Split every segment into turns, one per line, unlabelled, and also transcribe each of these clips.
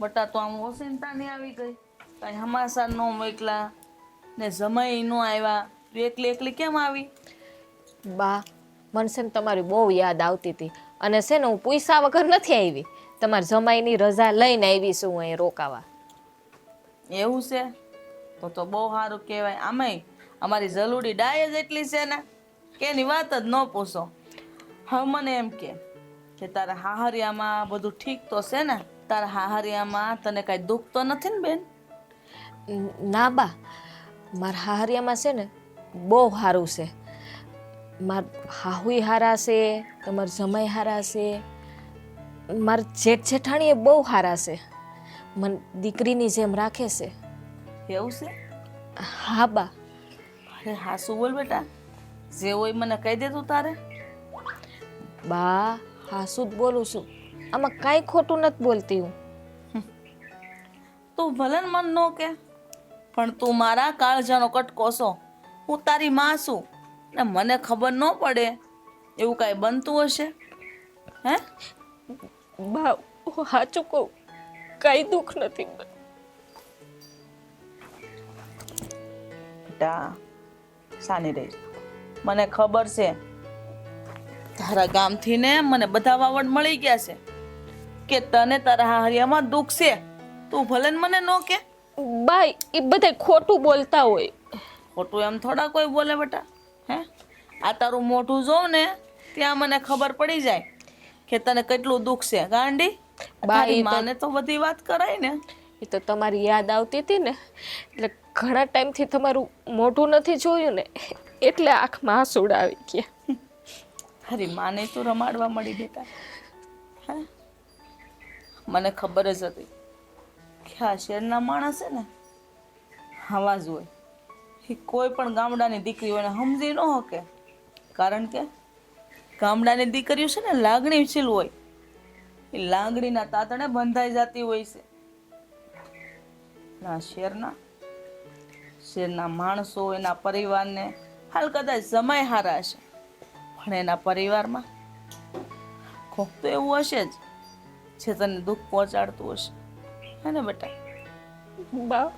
બટા તો આમ ઓસિંતાની આવી ગઈ, કાંઈ હમાસા ન મોકલા ને જમાઈ ન આવ્યા, તું એકલી એકલી કેમ આવી?
બા, મને છે ને તમારી બહુ યાદ આવતી હતી અને છે ને હું પૈસા વગર નથી આવી. તમારા જમાઈની રજા લઈને આવી છું અહીં રોકાવા.
એવું છે તો બહુ સારું કહેવાય. આમેય અમારી જલુડી ડાય જ એટલી છે ને કે એની વાત જ ન પૂછો. હવે મને એમ કે તારા હાહરિયામાં બધું ઠીક તો છે ને? તારા હાહરિયામાં તને કાંઈ દુઃખ તો નથી ને બેન?
ના બા, મારા હાહરિયામાં છે ને બહુ સારું છે. મારા હાહુય હારા છે, તમારા જમાઈ હારા છે, મારા જેઠ જેઠાણીએ બહુ સારા છે, મને દીકરીની જેમ રાખે છે.
એવું છે?
હા બા.
અરે હાસુ બોલ બેટા, જે હોય મને કહી દે તું તારે.
બા, હાસુ જ બોલું છું, આમાં કાંઈ ખોટું નથી બોલતી હું.
તું ભલે ને મન ન કે, પણ તું મારા કાળજાનો કટકો છો. હું તારી માં છું ને મને ખબર ન પડે એવું કાંઈ બનતું હશે? હે
બા, હું સાચું કહું, કાંઈ દુઃખ નથી.
બેટા સાની રહી, મને ખબર છે તારા ગામથી ને મને બધા વાવડ મળી ગયા છે કે તને તારા હાહરિયામાં દુઃખ છે. તું ભલે ને મને ન કે.
બા, એ બધા ખોટું બોલતા હોય.
ખોટું એમ થોડા કોઈ બોલે બેટા? હે આ તારું મોઢું જોઉં ને ત્યાં મને ખબર પડી જાય કે તને કેટલું દુઃખ છે. ગાંડી, તારી માને તો બધી વાત કરાય ને.
એ તો તમારી યાદ આવતી હતી ને એટલે ઘણા ટાઈમથી તમારું મોઢું નથી જોયું ને એટલે આંખમાં આંસુડા આવી ગયા.
તારી માને તું રમાડવા મળી બેટા. હે મને ખબર જ હતી કે આ શહેરના માણસ છે ને આવા જ હોય. એ કોઈ પણ ગામડાની દીકરી હોય ને સમજી ન શકે, કારણ કે ગામડાની દીકરીઓ છે ને લાગણીશીલ હોય. એ લાગણીના તાતણે બંધાઈ જતી હોય છે. ના શેરના માણસો એના પરિવારને હાલ કદાચ જમાઈ હારા હશે, પણ એના પરિવારમાં કોક તો એવું હશે જ જે તને દુઃખ પહોંચાડતું હશે. હે ને બેટા?
બા,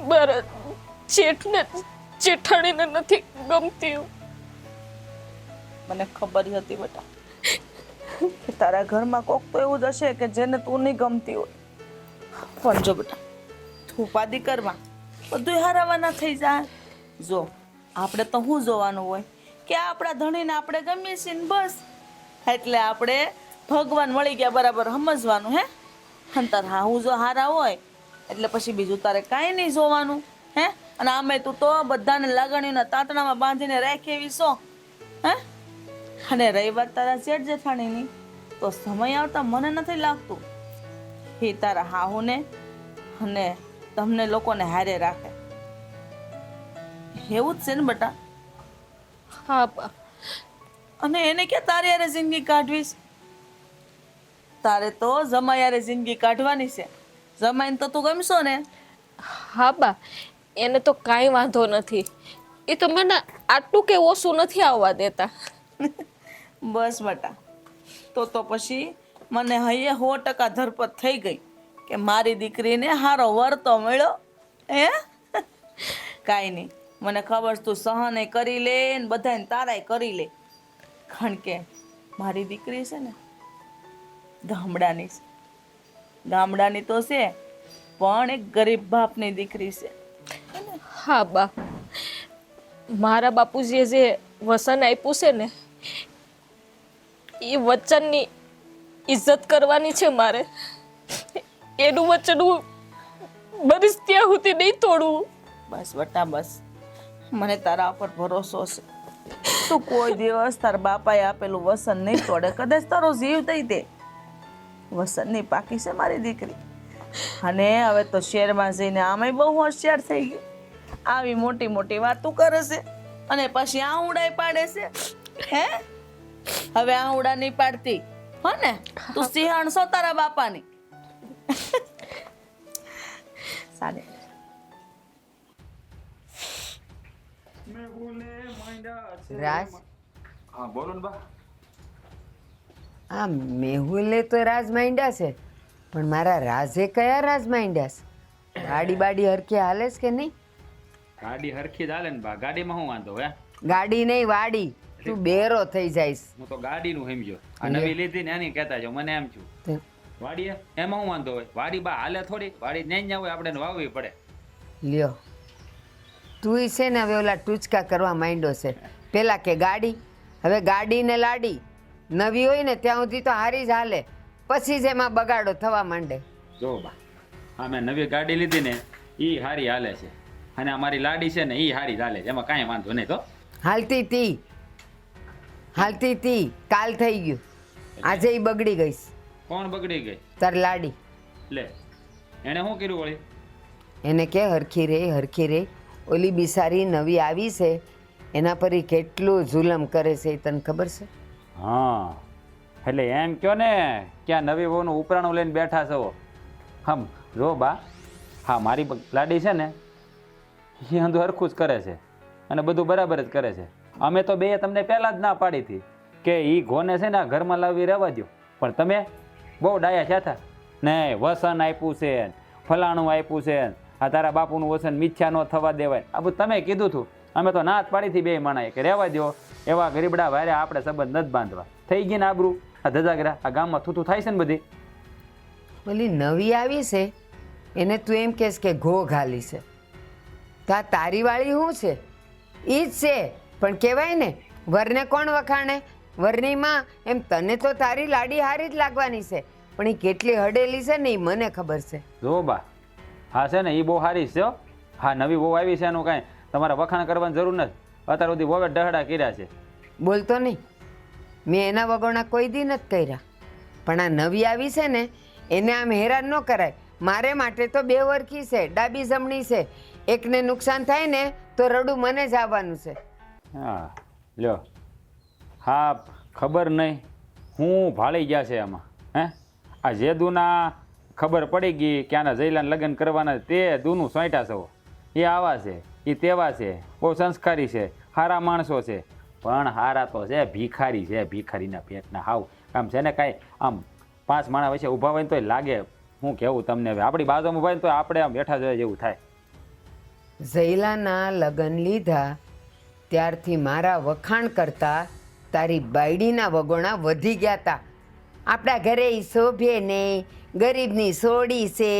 મારા જેઠને જેઠાણીને નથી ગમતી.
મને ખબર હતી બેટા કે તારા ઘરમાં કોક તો એવું જ હશે કે જેને તું નહીં ગમતી હોય. પણ જો બેટા, તું ઉપાધિ કરવા બધું હારાવાના થઈ જાય. જો આપણે તો શું જોવાનું હોય કે આપણા ધણીને આપણે ગમીએ છીએ ને બસ. એટલે આપણે ભગવાન મળી ગયા બરાબર સમજવાનું. હે અને તાર હાહુ જો હારા હોય એટલે પછી બીજું તારે કાંઈ નહીં જોવાનું. હે અને આમે તું તો બધાને લાગણીઓના તાતણામાં બાંધીને રાખી એવી છો. હે અને રહી વાત તારા જેઠ જેઠાણીની, તો સમય આવતા મને નથી લાગતું એ તારા હાહુને અને તમને લોકોને હારે રાખે. એવું જ છે ને બેટા?
હા બા.
અને એને ક્યાં તારી હારે જિંદગી કાઢવીશ? તારે તો જમાઈ હારે જિંદગી કાઢવાની છે. જમાઈને તો તું ગમશો ને?
હા બા, એને તો કાંઈ વાંધો નથી. એ તો મને આટલું કે ઓછું નથી આવવા દેતા.
બસ બેટા, તો પછી મને હૈયે 100% ધરપત થઈ ગઈ કે મારી દીકરીને હારો વર તો મળ્યો. હે કાંઈ નહીં, મને ખબર તું સહન કરી લે ને બધાને તારાય કરી લે, કારણ કે મારી દીકરી છે ને ગામડાની છે. ગામડાની તો છે પણ એક ગરીબ બાપની દીકરી છે.
હા બા, મારા બાપુજીએ જે વસન આપ્યું છે ને એ વચનની ઇજ્જત કરવાની છે મારે. એનું વચન હું બરીશ ત્યાં સુધી નહીં તોડવું.
બસ બેટા બસ, મને તારા પર ભરોસો છે. તું કોઈ દિવસ તાર બાપાએ આપેલું વસન નહીં તોડે. કદાચ તારો જીવ દઈ દે, વસન નહીં પાકી છે મારી દીકરી. અને હવે તો શહેરમાં જઈને આમાંય બહુ હોશિયાર થઈ ગઈ. આવી મોટી મોટી વાતો કરે છે અને પછી આઉડાઈ પાડે છે. હે હવે આઉડા નહીં પાડતી હો ને? તું સિંહણ છો તારા બાપાની. સારી
રાજ,
હા બોલો ને બા.
આ મેહુલે તો રાજ માંડ્યા છે, પણ મારા રાજે કયા રાજ માંડ્યા છે? ગાડી બાડી હરખી હાલે છે કે નહીં?
ગાડી હરખી જ હાલે ને બા, ગાડીમાં શું વાંધો હે?
ગાડી નહીં વાડી, તું બેરો થઈ જઈશ.
હું તો ગાડીનું સમજ્યો, આ નવી લીધી ને એની કહેતા છો, મને એમ છું
તે
વાડીએ એમાં શું વાંધો હોય? વાડી બા હાલે થોડી, વાડી ન્યા ન્યા હોય, આપણે એને વાવવી પડે.
લ્યો, તું છે ને હવે ઓલા ટૂચકા કરવા માંડ્યો છે. પેલા કે ગાડી, હવે ગાડી ને લાડી નવી હોય ને ત્યાં સુધી તો હારી જ હાલે, પછી જ એમાં બગાડો થવા માંડે.
જો બા, હા મેં નવી ગાડી લીધી ને એ હારી હાલે છે, અને અમારી લાડી છે ને એ હારી જ હાલે છે, એમાં કાંઈ વાંધો નહીં. તો
હાલતી તી કાલ થઈ ગયું, આજે ઈ બગડી ગઈશ.
કોણ બગડી ગઈ?
તાર લાડી.
લે, એને શું કર્યું વળી?
એને કે હરખી રે. ઓલી બિસારી નવી આવી છે, એના પર ઈ કેટલું જુલમ કરે છે એ તને ખબર છે?
હા, એટલે એમ કયો ને ક્યાં નવી વહુનું ઉપરાણું લઈને બેઠા છો. હમ જો બા, હા મારી લાડી છે ને એ હંધું હરખું જ કરે છે અને બધું બરાબર જ કરે છે. અમે તો બે તમને પહેલાં જ ના પાડી હતી કે એ ઘોને છે ને આ ઘરમાં લાવી રહેવા દો, પણ તમે બહુ ડાયા થયા હતા ને. વસન આપ્યું છે, ફલાણું આપ્યું છે, આ તારા બાપુનું વસન મિથ્યા ન થવા દેવાય, આ બધું તમે કીધું હતું. અમે તો ના જ પાડી હતી બે માણાએ કે રહેવા દો, એવા ગરીબડા વારે આપણે સંબંધ નથી બાંધવા. થઈ ગઈ ને આબરૂ, આ ધજાગરા આ ગામમાં થૂથું થાય છે ને બધી.
ઓલી નવી આવી છે એને તું એમ કહેશ કે ઘો ઘાલી છે, તો આ તારી વાળી શું છે? ઈ જ છે, પણ કહેવાય ને વરને કોણ વખાણે? વરની માં. એમ તને તો તારી લાડી હારી જ લાગવાની છે, પણ એ કેટલી હડેલી છે ને એ મને ખબર છે.
જો બા, હા છે ને એ બહુ સારી છે હો. હા નવી બહુ આવી છે એનું કાંઈ તમારે વખાણ કરવાની જરૂર નથી, અત્યાર સુધી બહુ ડહડા કર્યા છે.
બોલતો નહીં, મેં એના વગોણા કોઈ દી નથી કર્યા, પણ આ નવી આવી છે ને એને આમ હેરાન ન કરાય. મારે માટે તો બે વરખી છે, ડાબી જમણી છે, એકને નુકસાન થાય ને તો રડું મને જ આવવાનું છે.
હા લ્યો, હા ખબર નહીં હું ભાળી ગયા છે આમાં. હે આ જે દૂના ખબર પડી ગઈ કે આના જયલાને લગ્ન કરવાના, તે દૂનું સોંટ્યા છો. એ આવા છે, એ તેવા છે, બહુ સંસ્કારી છે, સારા માણસો છે, પણ હારા તો છે ભિખારી છે, ભિખારીના પેટના. હાવ આમ છે ને કાંઈ આમ 5 માણસ વચ્ચે ઊભા હોય ને તોય લાગે. હું કહેવું તમને, હવે આપણી બાજુમાં ઊભા હોય ને તો આપણે આમ બેઠા જોઈએ જેવું થાય.
ઝૈલાના લગ્ન લીધા ત્યારથી મારા વખાણ કરતા તારી બાયડીના વગોણા વધી ગયા હતા. આપણા ઘરે ઈ શોભે નહીં, ગરીબની સોડી છે,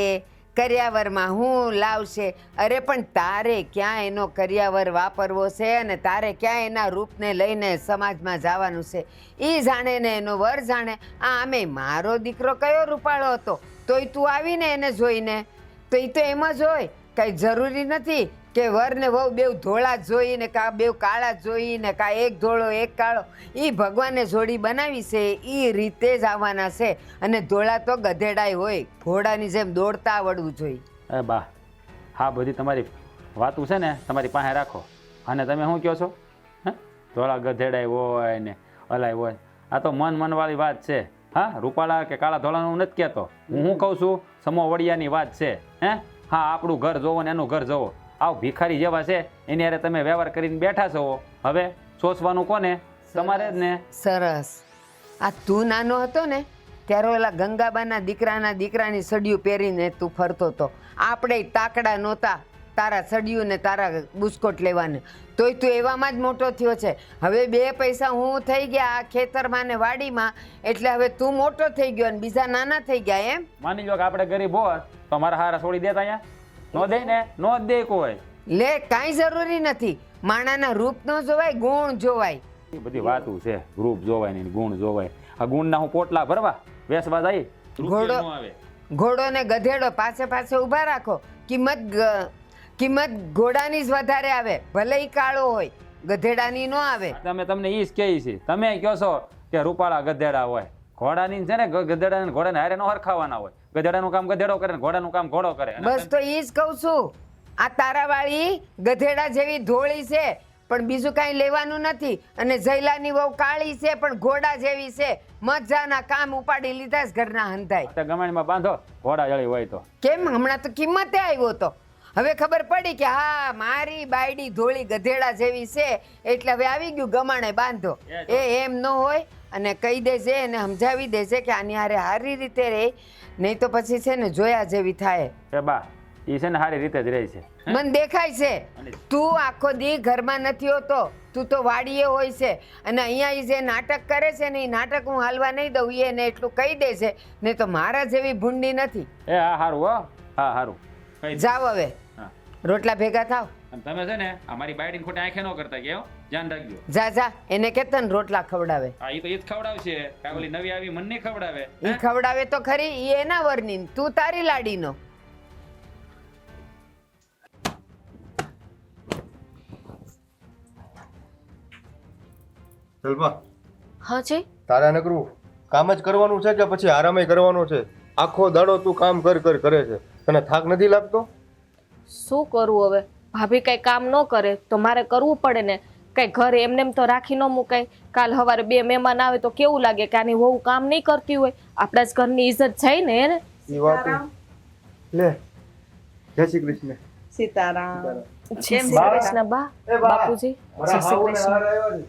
કરિયાવરમાં હું લાવશે. અરે પણ તારે ક્યાં એનો કરિયાવર વાપરવો છે અને તારે ક્યાં એના રૂપને લઈને સમાજમાં જવાનું છે? એ જાણે ને એનો વર જાણે. આમે મારો દીકરો કયો રૂપાળો હતો, તોય તું આવીને એને જોઈને, તો એ તો એમ જ હોય. કંઈ જરૂરી નથી કે વર ને વહુ બેવ ધોળા જ જોઈને, કાં બેવ કાળા જ જોઈને, કાં એક ધોળો એક કાળો. એ ભગવાને જોડી બનાવી છે, એ રીતે જ આવવાના છે. અને ધોળા તો ગધેડાય હોય, ઘોડાની જેમ દોડતા આવડવું જોઈએ.
એ બા, હા બધી તમારી વાતું છે ને તમારી પાસે રાખો, અને તમે શું કહો છો? હે ધોળા ગધેડાય હોય ને અલાય હોય, આ તો મનવાળી વાત છે. હા રૂપાળા કે કાળા ધોળાનું નથી કહેતો હું. શું કહું છું, સમો વડિયાની વાત છે. હે હા આપણું ઘર જોવો ને એનું ઘર જોવો. આવ ભિખારી જેવા છે એની હારે તમે વ્યવહાર કરીને બેઠા છો. હવે સોચવાનું કોને? તમારે જ ને.
સરસ. આ તું નાનો હતો ને ત્યારે ઓલા ગંગાબાના દીકરાની સડિયું પહેરીને તું ફરતો હતો. આપણે તાકડા નહોતા તારા સડિયું ને તારા બુસ્કોટ લેવાને, તોય તું એવામાં જ મોટો થયો છે. હવે 2 પૈસા હું થઈ ગયા આ ખેતરમાં ને વાડીમાં, એટલે હવે તું મોટો થઈ ગયો અને બીજા નાના થઈ ગયા. એમ
માની લો કે આપણે ગરીબ હોત તો મારા હારા છોડી દેતા અહીંયા? નો દે ને, નો જ દે કોઈ.
લે, કાંઈ જરૂરી નથી. માણાના રૂપ નો જોવાય, ગુણ જોવાય.
એ બધી વાતું છે, રૂપ જોવાય ને ગુણ જોવાય. આ ગુણના હું પોટલા ભરવા વેસવા જાય,
ઘોડો ને ગધેડો પાસે ઊભા રાખો, કિંમત ઘોડાની જ વધારે આવે, ભલે ઈ કાળો હોય, ગધેડાની ન આવે.
તમે તમને ઈ જ કહી છે. તમે કહો છો કે રૂપાળા ગધેડા હોય, ઘોડાની છે ને ગધેડા ને ઘોડાને હારે નો હરખાવાના હોય. ગધેડાનું કામ ગધેડો કરે ને ઘોડાનું કામ ઘોડો કરે.
બસ તો ઈ જ કહું છું. આ તારાવાળી ગધેડા જેવી ધોળી છે, પણ બીજું કાંઈ લેવાનું નથી. અને ઝૈલાની વહુ કાળી છે પણ ઘોડા જેવી છે. મજાના કામ ઉપાડી લીધા જ ઘરના હંધાય.
ગમાણીમાં બાંધો ઘોડા જળી હોય તો.
કેમ હમણાં તો કિંમતે આવ્યો તો, હવે ખબર પડી કે હા મારી બાયડી ધોળી ગધેડા જેવી છે, એટલે હવે આવી ગયું ગમાણે બાંધો. એ એમ ન હોય. અને કહી દેજે અને સમજાવી દેજે કે આની હારે સારી રીતે રહે, નહીં તો પછી છે ને જોયા જેવી થાય.
એ બા એ છે ને સારી રીતે જ રહે છે.
મને દેખાય છે તું આખો દી ઘરમાં નથી હોતો, તું તો વાડીએ હોય છે. અને અહીંયા ઈ જે નાટક કરે છે ને એ નાટક હું હાલવા નહીં દઉં, એને એટલું કહી દેશે, નહીં તો મારા જેવી ભૂંડી નથી.
એ હા સારું હો, હા સારું કહી દે.
જાઓ હવે
હા
રોટલા ભેગા થાવ.
અને તમે છે ને અમારી બાયડીને ખોટી આંખે ન કરતા કે હો, ધ્યાન રાખજો.
જા જા એને કેતન રોટલા ખવડાવે.
હા એ તો એ જ ખવડાવશે, કાંઈ ઓલી નવી આવી મને નહીં ખવડાવે.
ઈ ખવડાવે તો ખરી, ઈ એના વરની, તું તારી લાડીનો.
જલપા,
હા છે
તારે આને કરવું કામ જ કરવાનું છે કે પછી આરામે કરવાનો છે? આખો દાડો તું કામ કરે છે, તને થાક નથી લાગતો?
શું કરવું હવે? ભાભી કઈ કામ ન કરે તો મારે કરવું પડે ને. કઈ ઘરે એમને એમ તો રાખી ન મુકાય. કાલ સવારે 2 મહેમાન આવે તો કેવું લાગે કે આની વહુ કામ નહીં કરતી હોય? આપણા જ ઘરની ઇજ્જત જાય ને એને.
ઈ વાત લે. જય શ્રી કૃષ્ણ.
સીતારામ.
જય શ્રી કૃષ્ણ બા. બાપુજી જય શ્રી કૃષ્ણ.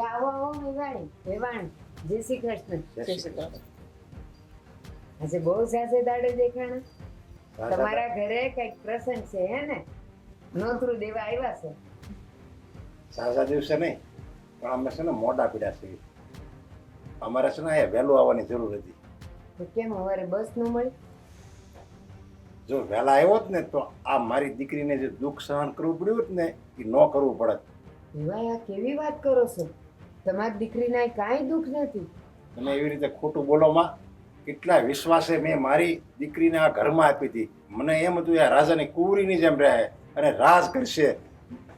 આવો આવો વેવાણી, વેવાણી, જય શ્રી કૃષ્ણ. આજે બહુ સાસે દાડે દેખાણા. તમારા ઘરે કઈક પ્રસંગ છે હે ને? નોતરું દેવા આવ્યા છે.
સાજા દિવસે નહીં, પણ અમે છે ને મોડા પીડા છીએ. અમારે છે ને અહીંયા વહેલું આવવાની જરૂર હતી.
તો કેમ અમારે બસ ન મળી?
જો વહેલા આવ્યો જ ને તો આ મારી દીકરીને જે દુઃખ સહન કરવું પડ્યું હોત ને એ ન કરવું પડત.
વેવાઈ આ કેવી વાત કરો છો? તમારી દીકરીને કાંઈ દુઃખ નથી.
તમે એવી રીતે ખોટું બોલોમાં. કેટલા વિશ્વાસે મેં મારી દીકરીને આ ઘરમાં આપી હતી. મને એમ હતું આ રાજાની કુંવરીની જેમ રહે અને રાજ કરશે.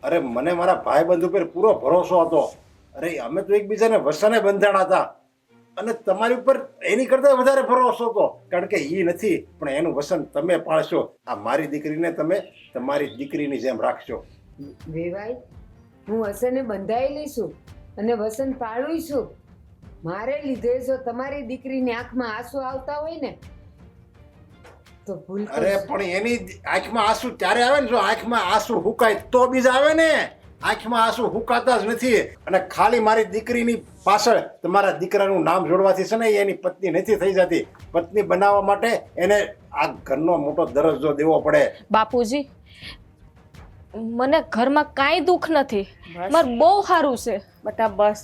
અરે મને મારા ભાઈબંધ ઉપર પૂરો ભરોસો હતો. અરે અમે તો એકબીજાને વસને બંધાણા હતા અને તમારી ઉપર એની કરતા વધારે ભરોસો હતો, કારણ કે એ નથી પણ એનું વસન તમે પાળશો. આ મારી દીકરીને તમે તમારી દીકરીની જેમ રાખશો.
વેવાઈ, હું વસને બંધાયેલી છું અને વસન પાળું છું. મારે લીધે જો તમારી દીકરીની આંખમાં આંસુ આવતા હોય ને તો ભૂલ
અરે પણ એની આંખમાં આંસુ ત્યારે આવે ને, જો આંખમાં આંસુ હુકાય તો બીજા આવે ને. આંખમાં આંસુ હુકાતા જ નથી. અને ખાલી મારી દીકરીની પાછળ તમારા દીકરાનું નામ જોડવાથી છે ને એની પત્ની નથી થઈ જતી. પત્ની બનાવવા માટે એને આ ઘરનો મોટો દરજ્જો દેવો પડે.
બાપુજી મને ઘરમાં કાંઈ દુઃખ નથી. મારે બહુ સારું છે.
બટા બસ,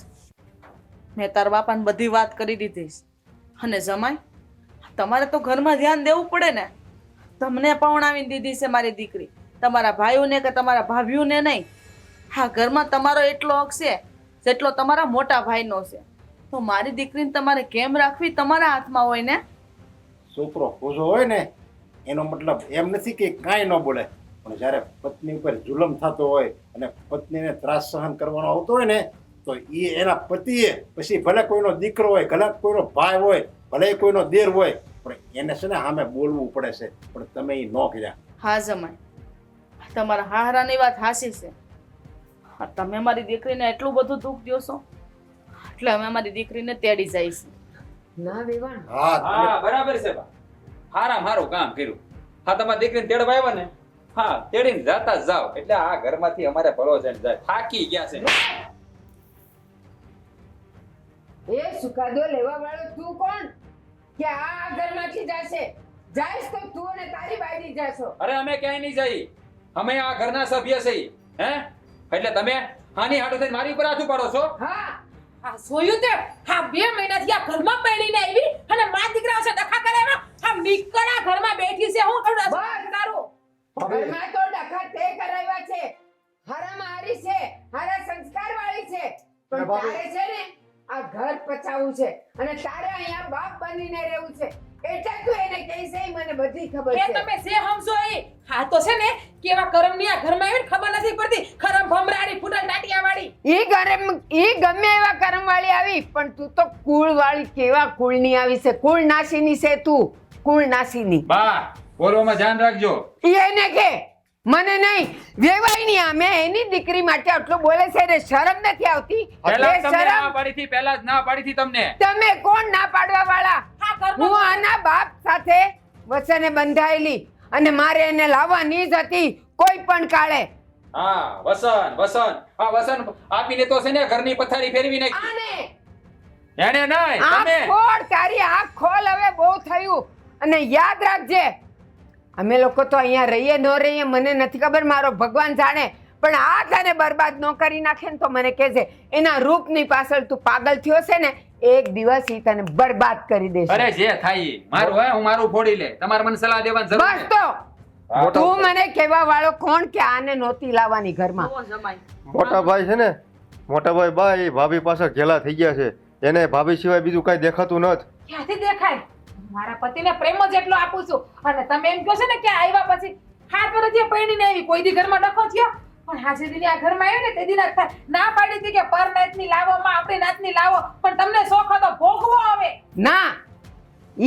મેં તારા બાપાને બધી વાત કરી દીધી છે. અને જમાઈ, તમારે તો ઘરમાં ધ્યાન દેવું પડે ને. તમને પૌણાવીને દીધી છે મારી દીકરી, તમારા ભાઈઓને કે તમારા ભાભીઓને નહીં. હા, ઘરમાં તમારો એટલો હક છે જેટલો તમારા મોટા ભાઈનો છે. તો મારી દીકરીને તમારે કેમ રાખવી તમારા હાથમાં હોય ને.
છોકરો ખોજો હોય ને એનો મતલબ એમ નથી કે કાંઈ ન બોલે, પણ જ્યારે પત્ની ઉપર જુલમ થતો હોય અને પત્નીને ત્રાસ સહન કરવાનો આવતો હોય ને તો એ એના પતિએ પછી ભલે કોઈનો દીકરો હોય, ભલે કોઈનો ભાઈ હોય, ભલે કોઈનો દેર હોય, પણ એને છે ને સામે બોલવું પડે છે. પણ તમે એ ન કર્યા.
હા જમાઈ, તમારા હારાની વાત હાસી છે. હા, તમે મારી દીકરીને એટલું બધું દુઃખ દો છો એટલે અમે મારી દીકરીને તેડી જઈશું.
ના વેવાણ,
હા બરાબર છે બા, હારામાં હારું કામ કર્યું. હા તમારી દીકરીને તેડવા આવ્યા ને, હા તેડીને જાતા જ જાવ એટલે આ ઘરમાંથી અમારે ભરો જઈને જાય. થાકી ગયા છે.
એ સુકાદો લેવા વાળો તું કોણ કે આ ઘરમાંથી જાશે? જાઈશ તો તું અને તારી બાયડી જાશો.
અરે અમે ક્યાંય નહીં જઈ, અમે આ ઘરના સભ્ય છીએ. હે એટલે તમે હાની હાટો થઈને મારી ઉપર હાથ ઉપાડો છો?
હા,
આ જોયું તે? હા 2 મહિનાથી આ ઘરમાં પડીને આવી અને મા દીકરા છે ડખા કરે એમાં. આ નીકળા ઘરમાં બેઠી છે. હું થોડું
બસ.
તારું
ઘરમાં તો ડખા તે કરાવ્યા છે. હારામાં હારી છે, હારા સંસ્કાર વાળી છે, પણ તારે છે ને આ ઘર પચાવવું છે અને તારે અહીંયા બાપ બનીને રહેવું છે. એટલે તું એને કહી છે, મને બધી ખબર
એ
છે.
તમે જે સમજો એ. હા તો છે ને કેવા કરમની આ ઘરમાં આવીને ખબર નથી પડતી. ખરમ ભમરાડી ફૂટલ ટાટિયા વાળી.
ઈ ગમે એવા કર્મ વાળી આવી, પણ તું તો કુળ વાળી કેવા કુળની આવી છે? કુળ નાસીની છે તું, કુળ નાસીની.
બા બોલવામાં ધ્યાન રાખજો.
એને કે મને નહીં, વેવાઈની આમે એની દીકરી માટે આટલું બોલે છે રે, શરમ નથી આવતી?
પહેલા
એ
તમને ના
શરમ
પાડી હતી, પહેલા જ ના પાડી હતી તમને.
તમે કોણ ના પાડવા વાળા?
હા ઘરમાં
હું આના બાપ સાથે વચને બંધાયેલી અને મારે એને લાવવાની જ હતી કોઈ પણ કાળે.
હા વસન વસન આ વસન આપીને તો છે ને ઘરની પથારી ફેરવી નાખી.
આને
એને નહીં
આંખ
તમે
ખોલ, તારી આંખ ખોલ, હવે બહુ થયું. અને યાદ રાખજે, અમે લોકો તો અહીંયા રહીએ ન રહીએ મને નથી ખબર, મારો ભગવાન જાણે, પણ આ તને બરબાદ ન કરી નાખે ને તો મને કહેજે. એના રૂપની પાછળ તું પાગલ થયો છે ને, એક દિવસ ઈ તને બરબાદ કરી દેશે.
અરે જે થાય ઈ. મારું હોય હું મારું ફોડી લે, તમારે મને સલાહ દેવાની જરૂર
બસ
નથી.
તો તું મને કહેવા વાળો કોણ કે આને નહોતી લાવવાની ઘરમાં?
જુઓ જમાઈ,
મોટા ભાઈ છે ને, મોટા ભાઈ બા એ ભાભી પાછળ ઘેલા થઈ ગયા છે. એને ભાભી સિવાય બીજું કાંઈ દેખાતું નથી.
ક્યાંથી દેખાય? મારા પતિને પ્રેમ જ એટલો આપું છું અને તમે એમ કહો છો ને કે આવ્યા પછી 7 વર્ષથી પરણીને આવી, કોઈ દી ઘરમાં ડખો થયો? પણ હાજે દીની આ ઘરમાં આવી ને તે દી ના પાડી હતી કે પર નાતની લાવો માં આપણી નાતની લાવો, પણ તમને શોખ હતો ભોગવો આવે.
ના,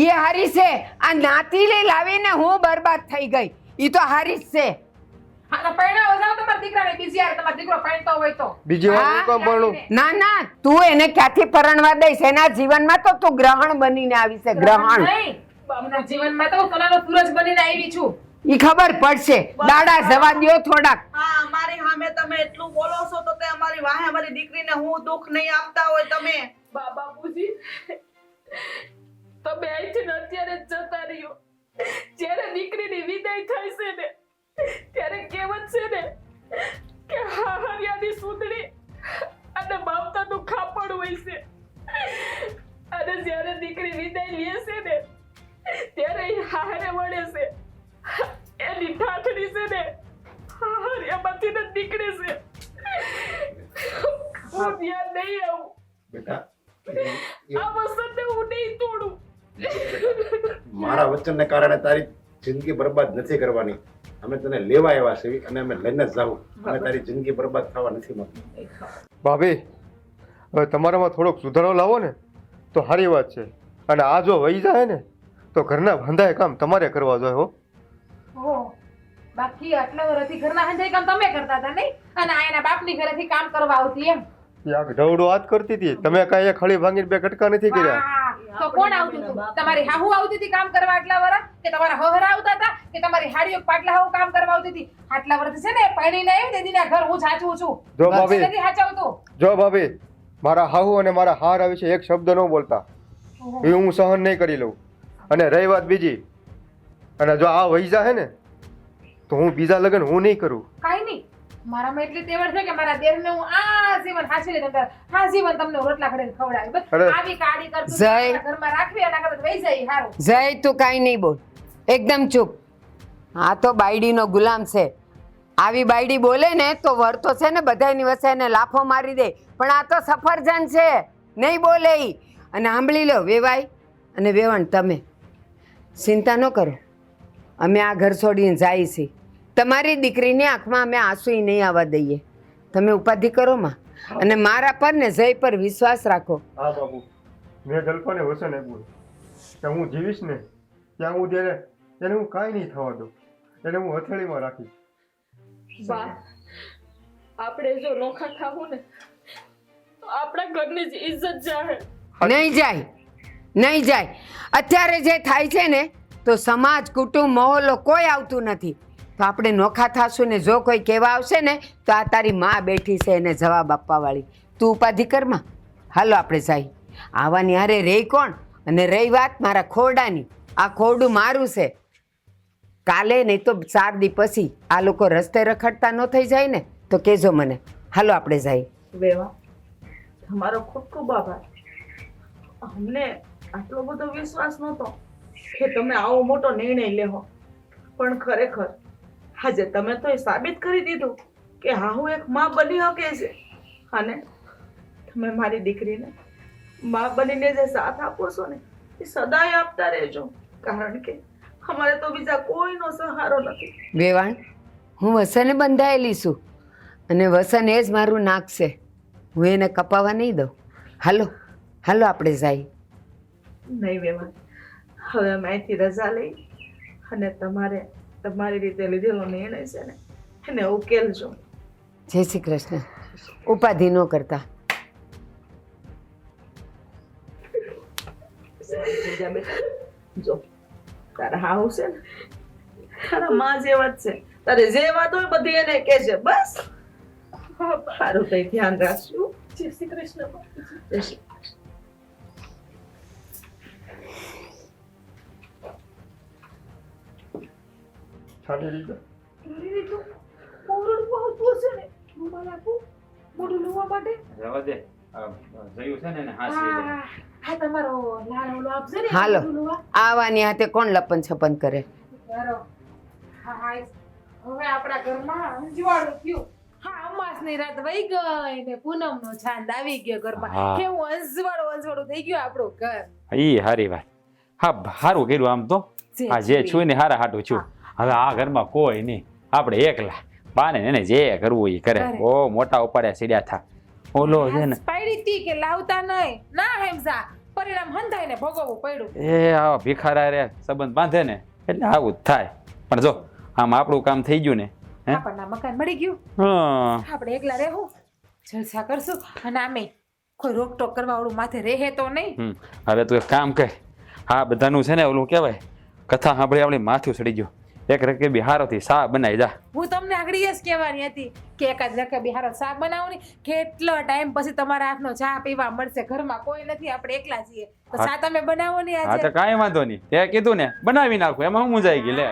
ઈ હારી છે. આ નાતી લઈ લાવીને હું બરબાદ થઈ ગઈ. ઈ તો હારી જ છે.
હા પરણાવો જાવ તમારા દીકરાને બીજી યાર, તમારો દીકરો પરણતો હોય તો.
બીજી વાર હું કામ ભણું?
ના ના, તું એને ક્યાંથી પરણવા દઈશ? એના જીવનમાં તો તું ગ્રહણ બનીને આવી છે. ગ્રહણ
નહીં, બાપના જીવનમાં તો હું સોનાનો સૂરજ બનીને આવી છું.
ઈ ખબર પડશે. દાડા જવા દ્યો થોડાક.
હા અમારી સામે તમે એટલું બોલો છો તો તે અમારી વાહે અમારી દીકરીને હું દુઃખ નહીં આપતા હોય તમે.
બાપુજી તમે અહીંથી ને અત્યારે જ જતા રહ્યો. જ્યારે દીકરીની વિદાય થાય છે ને ત્યારે કહેવત છે ને કે હાહરિયાની સુંદરી અને માવતરનું ખાપણ હોય છે, અને જ્યારે દીકરી વિદાય લે છે ને ત્યારે એ હારે વળે છે. એની ઠાઠડી છે ને હાહરિયામાંથી ને નીકળે છે. હું ત્યાં નહીં આવું.
બેટા
આ વસંતને હું નહીં તોડું.
મારા વચનને કારણે તારી જિંદગી બરબાદ નથી કરવાની. અમે તને લેવા આવ્યા છીએ અને અમે લઈને જ જાવું. અમે તારી જિંદગી બરબાદ થવા નથી માંગતા.
ભાભી હવે તમારામાં થોડોક સુધારો લાવો ને તો સારી વાત છે. અને આ જો વહી જાય ને તો ઘરના ધંધાએ કામ તમારે કરવા જોઈએ હો.
ઓહો, બાકી આટલા વર્ષથી ઘરના હંધાઈ કામ તમે કરતા હતા નહીં, અને આ એના બાપની ઘરેથી કામ કરવા આવતી એમ.
યાર ઢવડો હાથ કરતી હતી, તમે કાંઈ એક ખળી ભાંગીને 2 કટકા નથી કર્યા.
વાહ, તો કોણ આવતું હતું? તમારી હાહુ આવતી હતી કામ કરવા આટલા વર્ષ, કે તમારા હહરા આવતા હતા, કે તમારી હાડીઓ પાટલા હાહુ કામ કરવા આવતી હતી? આટલા વર્ષ છે ને પરણીને આવી ને દીદીના ઘર હું સાચવું છું.
જો ભાભી,
નથી સાચવતું.
જો ભાભી, મારા હાહુ અને મારા હાર આવી છે એક શબ્દ ન બોલતા, એ હું સહન નહીં કરી લઉં. અને રહી વાત બીજી, અને જો આ વહી જાય ને તો હું બીજા લગ્ન હું નહીં કરું.
કાઈ નહીં, મારામાં એટલી તેવડ છે કે મારા દેરને હું આ જીવન હાચવી લઈ દઉં. આ જીવન તમને રોટલા ઘડીને ખવડાવી. બસ
અરે,
આવી કાડી કરતું
જય.
તમારા ઘરમાં રાખવી અને આગળ વહી જાય હારું.
જય, તું કાંઈ નહીં બોલ, એકદમ ચૂપ. આ તો બાયડીનો ગુલામ છે. આવી બાયડી બોલે ને તો વર તો છે ને બધાની વચ્ચે એને લાફો મારી દે, પણ આ તો સફરજન છે, નહીં બોલે ઈ. અને સાંભળી લો વેવાઈ અને વેવણ, તમે ચિંતા ન કરો, અમે આ ઘર છોડીને જાય છીએ. તમારી દીકરીની આંખમાં અમે આંસુય નહીં આવવા દઈએ. તમે ઉપાધિ કરો માં, અને મારા પર ને જય પર વિશ્વાસ રાખો.
હા બાબુ, મેં ગલ્પાને વસન આપ્યું કે હું જીવીશ ને ત્યાં હું એને હું કાંઈ નહીં થવા દઉં. એને હું હથેળીમાં રાખીશ.
બા, આપણે જો નોખા ખાવું ને તો આપણા ઘરની જ ઇજ્જત જાહે.
નહીં જાય, નહીં જાય. અત્યારે જે થાય છે ને તો સમાજ, કુટુંબ, મહોલ્લો કોઈ આવતું નથી. તો આપણે નોખા થાશું ને જો કોઈ કહેવા આવશે ને તો આ તારી માં બેઠી છે એને જવાબ આપવા વાળી. તું ઉપાધિ કરમાં. હાલો આપણે જાય. આવાની હારે રહી કોણ? અને રહી વાત મારા ખોરડાની, આ ખોરડું મારું છે. કાલે નહીં તો 4 દી પછી આ લોકો રસ્તે રખડતા ન થઈ જાય ને તો કહેજો મને. હાલો આપણે જાય.
વેવા, તમારો ખૂબ ખૂબ આભાર. અમને આટલો બધો વિશ્વાસ નહોતો કે તમે આવો મોટો નિર્ણય લેહો, પણ ખરેખર આજે તમે તો એ સાબિત કરી દીધું કે હા હું એક માં બની શકે છે. અને તમે મારી દીકરીને માં બનીને જે સાથ આપો છો ને એ સદાય આપતા રહેજો, કારણ કે અમારે તો બીજા કોઈનો સહારો નથી.
વેવાણ, હું વસને બંધાયેલી છું અને વસન એ જ મારું નાક છે. હું એને કપાવા નહીં દઉં. હાલો હાલો આપણે જાય.
નહીં વેવા, હવે અમે અહીંથી રજા લઈ અને તમારે તમારી રીતે લીધેલો નિર્ણય છે ને એને ઉકેલજો.
જય શ્રી કૃષ્ણ. ઉપાધિ ન કરતા.
જો તારા હાઉ છે ને તારા માં જેવા જ છે, તારે જે વાત હોય બધી એને કહેજે બસ સારું કઈ ધ્યાન રાખશું.
જય શ્રી કૃષ્ણ
જય શ્રી
છાડી દીધો.
મોઢું લોવા માટે
જવા દે જયું છે ને એને હાંસી દે.
હા તમારો લાલ ઓલો આપશે ને
હાલો.
મોઢું લોવા.
આવાની હાથે કોણ લપન છપન કરે?
બરો. હા હવે આપણા ઘરમાં અંજવાળું થયું. હા અમાસની રાત વહી ગઈ ને પૂનમનો ચાંદ આવી ગયો ઘરમાં.
હા.
કેવું અંજવાળું થઈ ગયું આપણું ઘર.
ઈ હારી વાત. હા સારું કર્યું આમ તો. આ જે છું ને હારા હાટું છું. હવે આ ઘરમાં કોઈ નહીં, આપણે એકલા. બાને એને જે કરવું એ કરે.
કરે.
ઓ મોટા ઉપાડ્યા સીડ્યા થા. ઓલો છે ને
પાડી હતી કે લાવતા નહીં ના હેમસા પરિણામ હંધાઈને ભોગવવું પડ્યું.
એ આવા ભિખારા રે સંબંધ બાંધે ને એટલે આવું જ થાય. પણ જો આમ આપણું કામ થઈ ગયું ને હે?
આપણને મકાન મળી ગયું.
હા
આપણે એકલા રહેવું જલસા કરશું અને આમે કોઈ રોકટોક કરવા વાળું માથે રહે તો નહીં.
હવે તું એક કામ કર. હા બધાનું છે ને ઓલું કહેવાય કથા સાંભળી આપણી માથું સડી ગયું. એક રકેબી હારોથી સા બનાવી જા.
હું તમને આગળ એ જ કહેવાની હતી કે એકાદ રકાબી હારો શાક બનાવો ને કેટલો ટાઈમ પછી તમારા હાથનો ચા પીવા મળશે. ઘરમાં કોઈ નથી, આપણે એકલા છીએ તો ચા તમે બનાવો ને
હા
આજે.
તો કાંઈ વાંધો નહીં. તે કીધું ને બનાવી નાખું એમાં હું મુંજાઈ ગઈ લે.